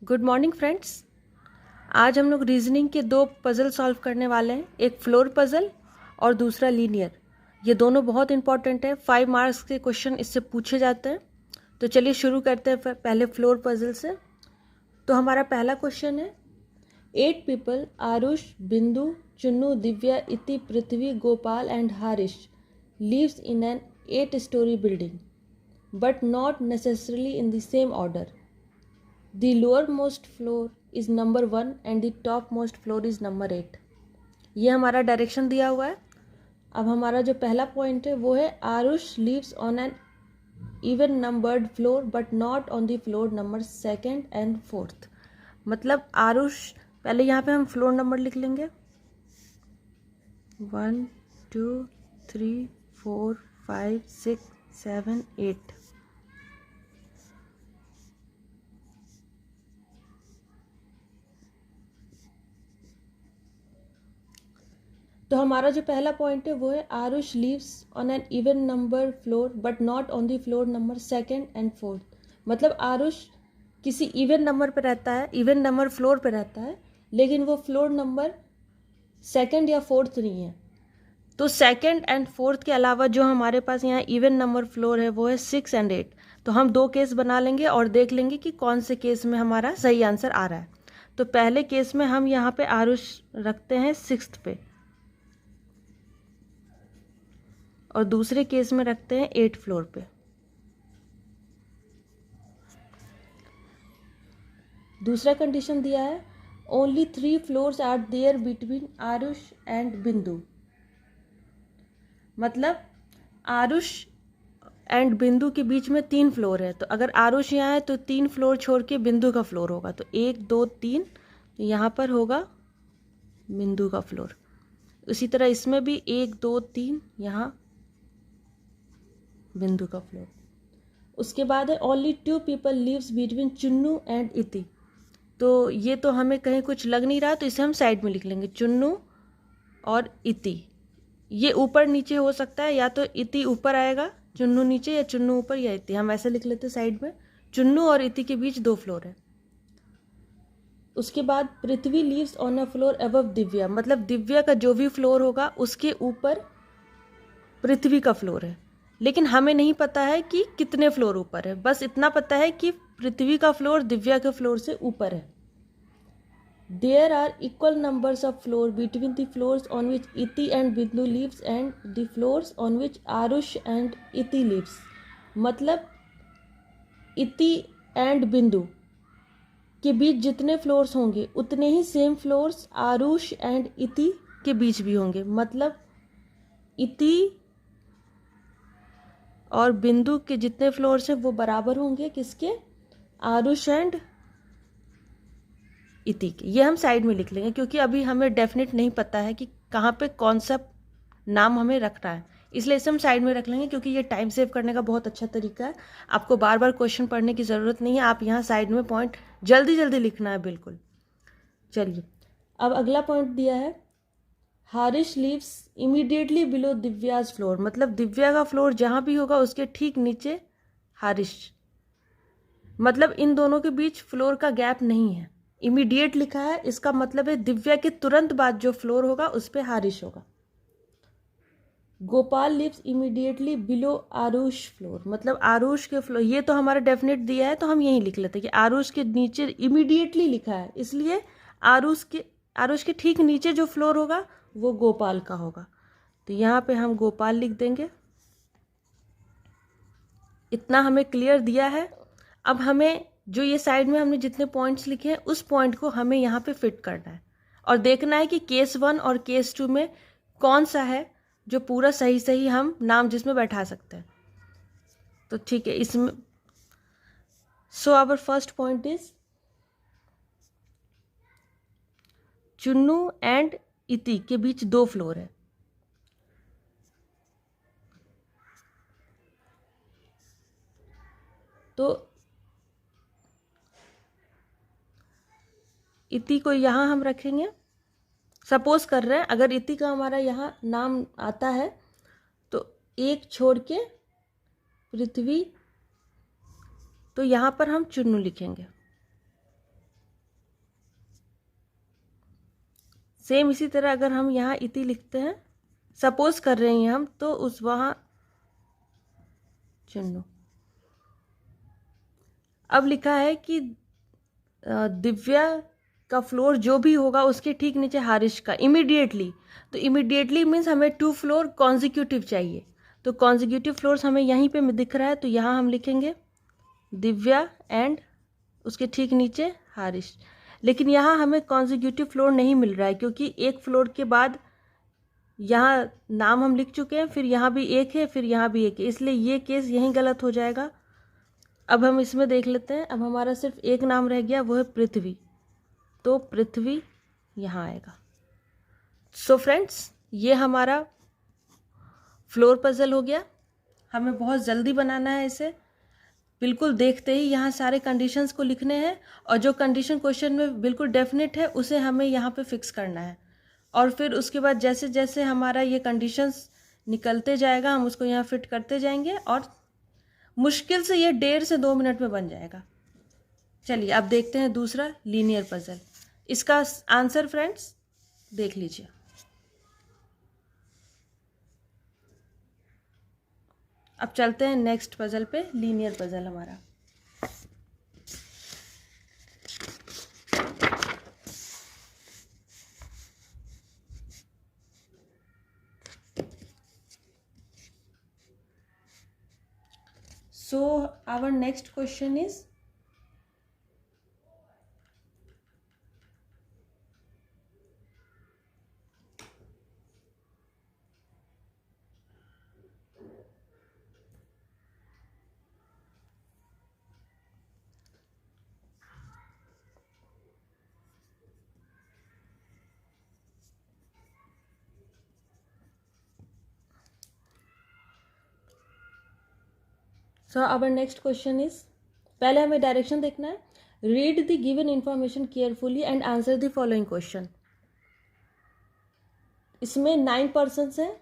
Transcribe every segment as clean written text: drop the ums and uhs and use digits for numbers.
Good morning friends. आज हम लोग रीजनिंग के दो पज़ल सॉल्व करने वाले हैं, एक फ्लोर पज़ल और दूसरा लीनियर। ये दोनों बहुत इंपॉर्टेंट है, 5 मार्क्स के क्वेश्चन इससे पूछे जाते हैं। तो चलिए शुरू करते हैं पहले फ्लोर पज़ल से। तो हमारा पहला क्वेश्चन है 8 पीपल आरुष, बिंदु, Chunnu, Divya, Iti, Prithvi, Gopal and Harish lives in an 8-story building but not necessarily in the same order. The lowermost floor is number 1 and the topmost floor is number 8. ये हमारा डायरेक्शन दिया हुआ है। अब हमारा जो पहला पॉइंट है वो है Aarush lives on an even numbered floor but not on the floor number 2nd and 4th. मतलब आरुष, पहले यहाँ पे हम फ्लोर नंबर लिख लेंगे 1 2 3 4 5 6 7 8। तो हमारा जो पहला पॉइंट है वो है Aarush lives on an even number floor but not on the floor number 2nd and 4th। मतलब आरुष किसी इवन नंबर पे रहता है, इवन नंबर फ्लोर पे रहता है, लेकिन वो फ्लोर नंबर 2nd या 4th नहीं है। तो 2nd एंड 4th के अलावा जो हमारे पास यहाँ इवन नंबर फ्लोर है वो है 6 एंड 8। तो हम दो केस बना लेंगे और देख लेंगे कि कौन से केस में हमारा सही आंसर आ रहा है। तो पहले केस में हम यहाँ पे आरुष रखते हैं 6th पे और दूसरे केस में रखते हैं 8 फ्लोर पे। दूसरा कंडीशन दिया है only 3 floors are there between Aarush and Bindu. मतलब आरुष एंड बिंदु के बीच में 3 फ्लोर है। तो अगर आरुष यहाँ है तो 3 फ्लोर छोड़ के बिंदु का फ्लोर होगा। तो 1 2 3, तो यहाँ पर होगा बिंदु का फ्लोर। उसी तरह इसमें भी 1 2 3 यहाँ बिंदु का फ्लोर। उसके बाद है only 2 people lives between Chunnu and Iti. तो ये तो हमें कहीं कुछ लग नहीं रहा, तो इसे हम साइड में लिख लेंगे चुन्नू और इति। ये ऊपर नीचे हो सकता है, या तो इति ऊपर आएगा चुन्नू नीचे, या चुन्नू ऊपर या इति। हम ऐसे लिख लेते साइड में, चुन्नू और इति के बीच 2 फ्लोर है। उसके बाद Prithvi lives on a floor above Divya. मतलब दिव्या का जो भी फ्लोर होगा उसके ऊपर पृथ्वी का फ्लोर है, लेकिन हमें नहीं पता है कि कितने फ्लोर ऊपर है। बस इतना पता है कि पृथ्वी का फ्लोर दिव्या के फ्लोर से ऊपर है। There are equal numbers of floors between the floors on which Iti and Bindu lives and the floors on which Arush and Iti lives. मतलब इति एंड बिंदु के बीच जितने फ्लोर्स होंगे उतने ही same floors Aarush and Iti के बीच भी होंगे। मतलब इति और बिंदु के जितने फ्लोर्स हैं वो बराबर होंगे किसके, आरुष एंड इति के। ये हम साइड में लिख लेंगे क्योंकि अभी हमें डेफिनेट नहीं पता है कि कहाँ पे कौन सा नाम हमें रखना है, इसलिए इसे हम साइड में रख लेंगे क्योंकि ये टाइम सेव करने का बहुत अच्छा तरीका है। आपको बार बार क्वेश्चन पढ़ने की ज़रूरत नहीं है, आप यहाँ साइड में पॉइंट जल्दी जल्दी लिखना है बिल्कुल। चलिए अब अगला पॉइंट दिया है Harish lives immediately below Divya's floor. मतलब दिव्या का फ्लोर जहाँ भी होगा उसके ठीक नीचे हारिश। मतलब इन दोनों के बीच फ्लोर का गैप नहीं है। इमीडिएट लिखा है, इसका मतलब है दिव्या के तुरंत बाद जो फ्लोर होगा उस पर हारिश होगा। Gopal lives immediately below Aarush floor. मतलब आरुष के फ्लोर, ये तो हमारा डेफिनेट दिया है तो हम यही लिख लेते हैं कि आरुष के नीचे इमीडिएटली लिखा है, इसलिए आरुष के ठीक नीचे जो फ्लोर होगा वो गोपाल का होगा। तो यहाँ पे हम गोपाल लिख देंगे। इतना हमें क्लियर दिया है। अब हमें जो ये साइड में हमने जितने पॉइंट्स लिखे हैं उस पॉइंट को हमें यहाँ पे फिट करना है और देखना है कि केस 1 और केस 2 में कौन सा है जो पूरा सही सही हम नाम जिसमें बैठा सकते हैं। तो ठीक है, इसमें so our first point is Chunnu and Iti के बीच 2 फ्लोर है। तो इति को यहाँ हम रखेंगे। सपोज कर रहे हैं अगर इति का हमारा यहाँ नाम आता है तो 1 छोड़ के पृथ्वी, तो यहाँ पर हम चुन्नू लिखेंगे। सेम इसी तरह अगर हम यहाँ इति लिखते हैं, सपोज कर रहे हैं हम, तो उस वहाँ चुन्नू। अब लिखा है कि दिव्या का फ्लोर जो भी होगा उसके ठीक नीचे हारिश का इमीडिएटली। तो इमीडिएटली मीन्स हमें 2 फ्लोर कॉन्जिक्यूटिव चाहिए, तो कॉन्जिक्यूटिव फ्लोर्स हमें यहीं पे दिख रहा है, तो यहाँ हम लिखेंगे दिव्या एंड उसके ठीक नीचे हारिश। लेकिन यहाँ हमें कॉन्जिक्यूटिव फ्लोर नहीं मिल रहा है, क्योंकि एक फ्लोर के बाद यहाँ नाम हम लिख चुके हैं, फिर यहाँ भी एक है, फिर यहाँ भी एक है, इसलिए ये केस यहीं गलत हो जाएगा। अब हम इसमें देख लेते हैं, अब हमारा सिर्फ एक नाम रह गया, वो है पृथ्वी, तो पृथ्वी यहाँ आएगा। सो फ्रेंड्स, ये हमारा फ्लोर पजल हो गया। हमें बहुत जल्दी बनाना है इसे, बिल्कुल देखते ही यहाँ सारे कंडीशंस को लिखने हैं, और जो कंडीशन क्वेश्चन में बिल्कुल डेफिनेट है उसे हमें यहाँ पे फिक्स करना है, और फिर उसके बाद जैसे जैसे हमारा ये कंडीशंस निकलते जाएगा हम उसको यहाँ फिट करते जाएंगे, और मुश्किल से ये 1.5 से 2 मिनट में बन जाएगा। चलिए अब देखते हैं दूसरा लीनियर पजल। इसका आंसर फ्रेंड्स देख लीजिए। अब चलते हैं नेक्स्ट पजल पे, लीनियर पजल हमारा। So our next question is, so our next question is, पहले हमें डायरेक्शन देखना है। Read the given information carefully and answer the following question. इसमें 9 पर्सन्स हैं,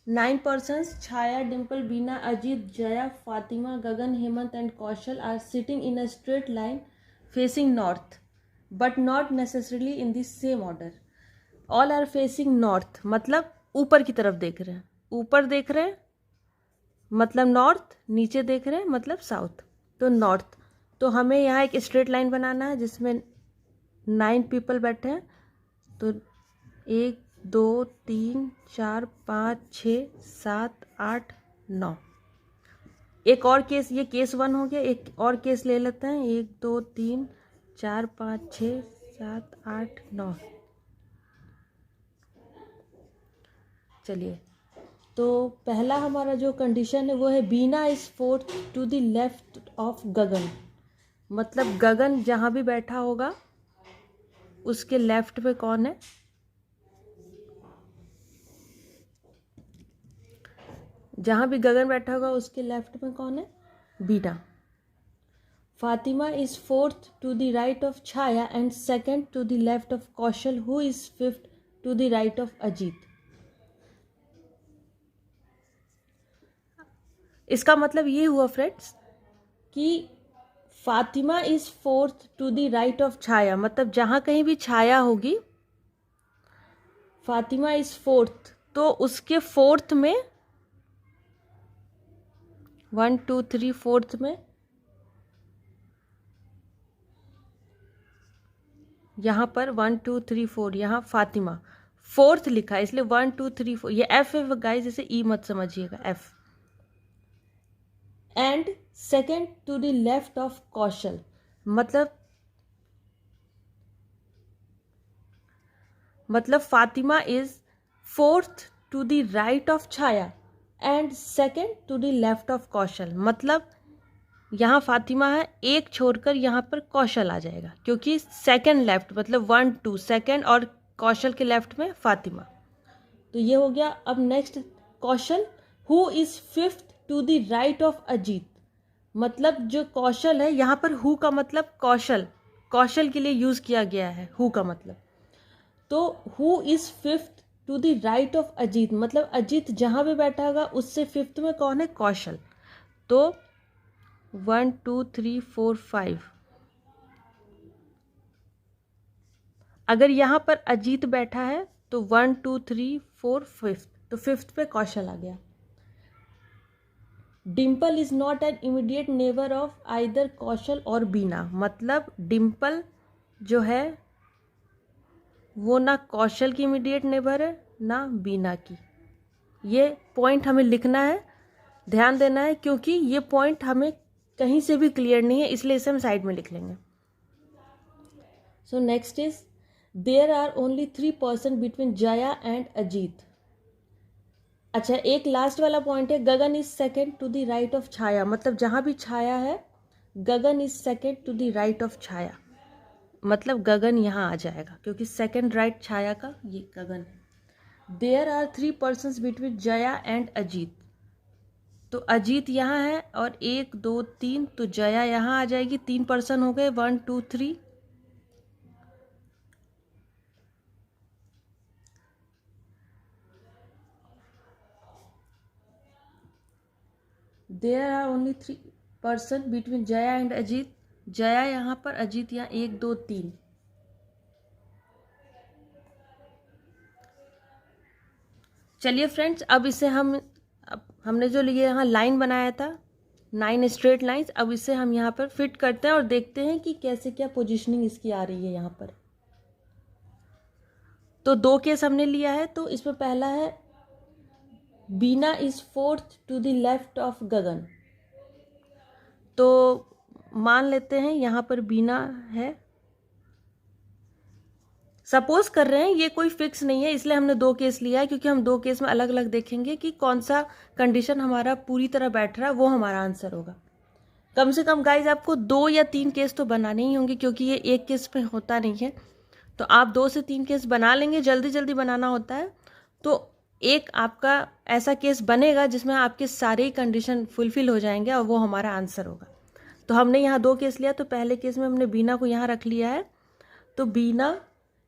9 persons Chhaya, Dimple, Beena, Ajit, Jaya, Fatima, Gagan, Hemant and Kaushal are sitting in a straight line facing north but not necessarily in the same order. All are facing north मतलब ऊपर की तरफ देख रहे हैं, ऊपर देख रहे हैं मतलब नॉर्थ, नीचे देख रहे हैं मतलब साउथ, तो नॉर्थ। तो हमें यहाँ एक स्ट्रेट लाइन बनाना है जिसमें 9 पीपल बैठे हैं, तो 1 2 3 4 5 6 7 8 9। एक और केस, ये केस 1 हो गया, एक और केस ले लेते हैं, 1 2 3 4 5 6 7 8 9। चलिए, तो पहला हमारा जो कंडीशन है वो है Beena is fourth to the left of Gagan. मतलब गगन जहाँ भी बैठा होगा उसके लेफ्ट पे कौन है? जहाँ भी गगन बैठा होगा उसके लेफ्ट में कौन है? Beena. Fatima is fourth to the right of Chhaya and second to the left of Kaushal who is fifth to the right of Ajit. इसका मतलब ये हुआ फ्रेंड्स कि Fatima is fourth to the right of Chhaya, मतलब जहाँ कहीं भी छाया होगी फातिमा इज फोर्थ, तो उसके फोर्थ में 1 2 3 फोर्थ में यहाँ पर 1 2 3 4 यहाँ फातिमा फोर्थ लिखा है इसलिए 1 2 3 4 ये एफ है गाइस, इसे ई मत समझिएगा, F. And second to the left of Kaushal मतलब Fatima is fourth to the right of Chhaya and second to the left of Kaushal. मतलब यहाँ फातिमा है, एक छोड़कर यहाँ पर कौशल आ जाएगा क्योंकि सेकेंड लेफ्ट मतलब 1 2 सेकेंड और कौशल के लेफ्ट में फातिमा। तो ये हो गया। अब next Kaushal who is fifth to the right of Ajit. मतलब जो कौशल है यहाँ पर हु का मतलब कौशल, कौशल के लिए यूज किया गया है हु का मतलब। तो who is fifth to the right of Ajit मतलब अजीत जहाँ भी बैठा होगा उससे फिफ्थ में कौन है? कौशल। तो 1 2 3 4 5 अगर यहाँ पर अजीत बैठा है तो 1 2 3 4 5th, तो 5th पे कौशल आ गया। Dimple is not an immediate neighbour of either Kaushal और बीना, मतलब डिम्पल जो है वो ना कौशल की इमीडिएट नेबर है ना बीना की। ये पॉइंट हमें लिखना है, ध्यान देना है, क्योंकि ये पॉइंट हमें कहीं से भी क्लियर नहीं है, इसलिए इसे हम साइड में लिख लेंगे। So next is there are only 3% between Jaya and Ajit. अच्छा, एक लास्ट वाला पॉइंट है, Gagan is second to the right of Chhaya, मतलब जहाँ भी छाया है Gagan is second to the right of Chhaya, मतलब गगन यहाँ आ जाएगा क्योंकि सेकेंड राइट छाया का ये गगन है। There are 3 persons between Jaya and Ajit, तो अजीत यहाँ है और 1 2 3, तो जया यहाँ आ जाएगी। 3 पर्सन हो गए, 1 2 3। There are only 3 person between Jaya and Ajit, Jaya यहाँ पर, अजीत यहाँ, 1 2 3। चलिए फ्रेंड्स, अब इसे हमने जो ये यहाँ लाइन बनाया था 9 स्ट्रेट लाइंस, अब इसे हम यहाँ पर फिट करते हैं और देखते हैं कि कैसे क्या पोजीशनिंग इसकी आ रही है यहाँ पर। तो 2 केस हमने लिया है, तो इसमें पहला है Beena is 4th to the left of Gagan, तो मान लेते हैं यहाँ पर बीना है, सपोज कर रहे हैं, ये कोई फिक्स नहीं है, इसलिए हमने 2 केस लिया है, क्योंकि हम 2 केस में अलग अलग देखेंगे कि कौन सा कंडीशन हमारा पूरी तरह बैठ रहा है, वो हमारा आंसर होगा। कम से कम गाइज आपको 2 या 3 केस तो बनाने ही होंगे, क्योंकि ये एक केस पे होता नहीं है, तो आप 2 से 3 केस बना लेंगे, जल्दी जल्दी बनाना होता है। तो एक आपका ऐसा केस बनेगा जिसमें आपके सारे ही कंडीशन फुलफिल हो जाएंगे और वो हमारा आंसर होगा। तो हमने यहाँ 2 केस लिया, तो पहले केस में हमने बीना को यहाँ रख लिया है, तो Beena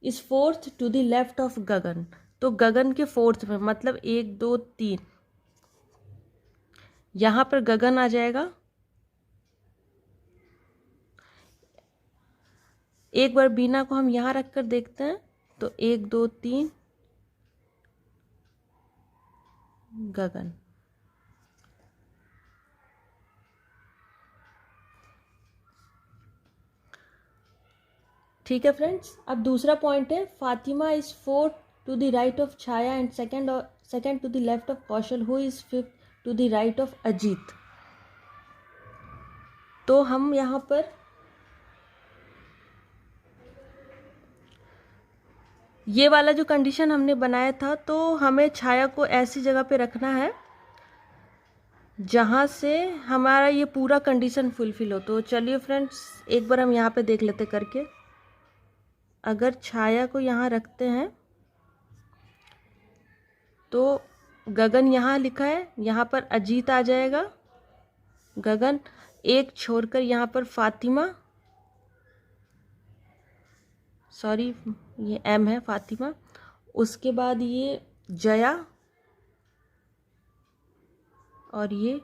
is 4th to the left of Gagan, तो गगन के 4th में, मतलब 1 2 3, यहाँ पर गगन आ जाएगा। एक बार बीना को हम यहाँ रख कर देखते हैं, तो 1 2 3 गगन। ठीक है फ्रेंड्स, अब दूसरा पॉइंट है Fatima is 4th to the right of Chhaya and second to the left of Kaushal, who is 5th to the right of Ajit. तो हम यहाँ पर ये वाला जो कंडीशन हमने बनाया था, तो हमें छाया को ऐसी जगह पे रखना है जहाँ से हमारा ये पूरा कंडीशन फुलफिल हो। तो चलिए फ्रेंड्स, एक बार हम यहाँ पे देख लेते करके। अगर छाया को यहाँ रखते हैं तो गगन यहाँ लिखा है, यहाँ पर अजीत आ जाएगा, गगन एक छोड़कर यहाँ पर फातिमा, सॉरी ये एम है, फातिमा, उसके बाद ये जया और ये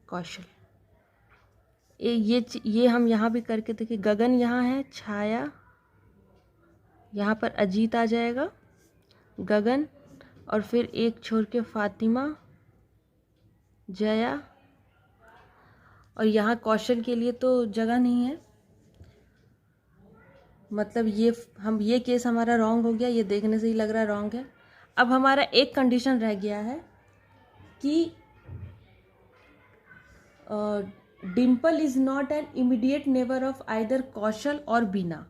कौशल। ये हम यहाँ भी करके देखिए, गगन यहाँ है, छाया यहाँ पर अजीत आ जाएगा, गगन और फिर एक छोड़ के फातिमा, जया, और यहाँ कौशल के लिए तो जगह नहीं है, मतलब ये केस हमारा रॉन्ग हो गया, ये देखने से ही लग रहा है रॉन्ग है। अब हमारा एक कंडीशन रह गया है कि Dimple is not an immediate neighbour of either Kaushal और बीना,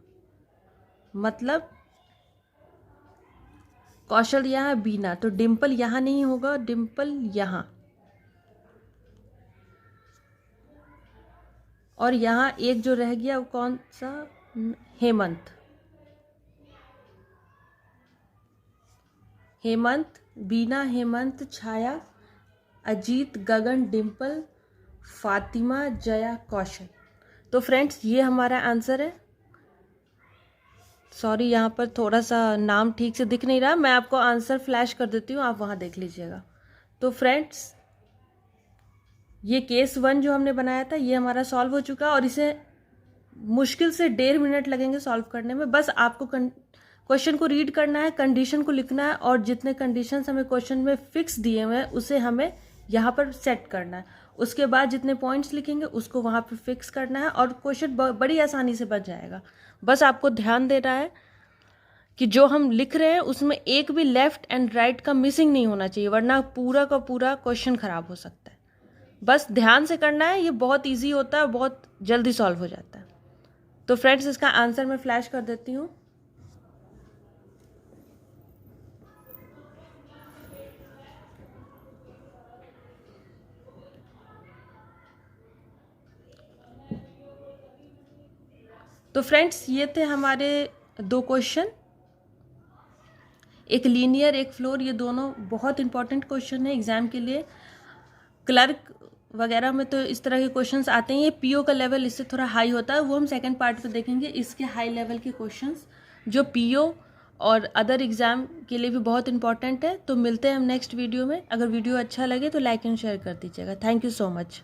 मतलब कौशल यहाँ, बीना, तो डिम्पल यहाँ नहीं होगा, डिम्पल यहाँ, और यहाँ एक जो रह गया वो कौन सा, हेमंत। हेमंत, बीना, हेमंत, छाया, अजीत, गगन, डिम्पल, फातिमा, जया, कौशल। तो फ्रेंड्स ये हमारा आंसर है। सॉरी यहाँ पर थोड़ा सा नाम ठीक से दिख नहीं रहा, मैं आपको आंसर फ्लैश कर देती हूँ, आप वहाँ देख लीजिएगा। तो फ्रेंड्स ये केस 1 जो हमने बनाया था ये हमारा सॉल्व हो चुका, और इसे मुश्किल से 1.5 मिनट लगेंगे सॉल्व करने में। बस आपको क्वेश्चन को रीड करना है, कंडीशन को लिखना है और जितने कंडीशंस हमें क्वेश्चन में फिक्स दिए हुए हैं उसे हमें यहाँ पर सेट करना है। उसके बाद जितने पॉइंट्स लिखेंगे उसको वहाँ पे फिक्स करना है और क्वेश्चन बड़ी आसानी से बन जाएगा। बस आपको ध्यान देना है कि जो हम लिख रहे हैं उसमें एक भी लेफ्ट एंड राइट का मिसिंग नहीं होना चाहिए, वरना पूरा का पूरा क्वेश्चन खराब हो सकता है। बस ध्यान से करना है, ये बहुत ईजी होता है, बहुत जल्दी सॉल्व हो जाता है। तो फ्रेंड्स इसका आंसर मैं फ्लैश कर देती हूँ। तो फ्रेंड्स ये थे हमारे 2 क्वेश्चन, एक लीनियर एक फ्लोर। ये दोनों बहुत इंपॉर्टेंट क्वेश्चन है एग्जाम के लिए। क्लर्क वगैरह में तो इस तरह के क्वेश्चंस आते हैं। ये पीओ का लेवल इससे थोड़ा हाई होता है, वो हम सेकंड पार्ट में देखेंगे। इसके हाई लेवल के क्वेश्चंस जो पीओ और अदर एग्जाम के लिए भी बहुत इंपॉर्टेंट है। तो मिलते हैं हम नेक्स्ट वीडियो में। अगर वीडियो अच्छा लगे तो लाइक एंड शेयर कर दीजिएगा। Thank you so much.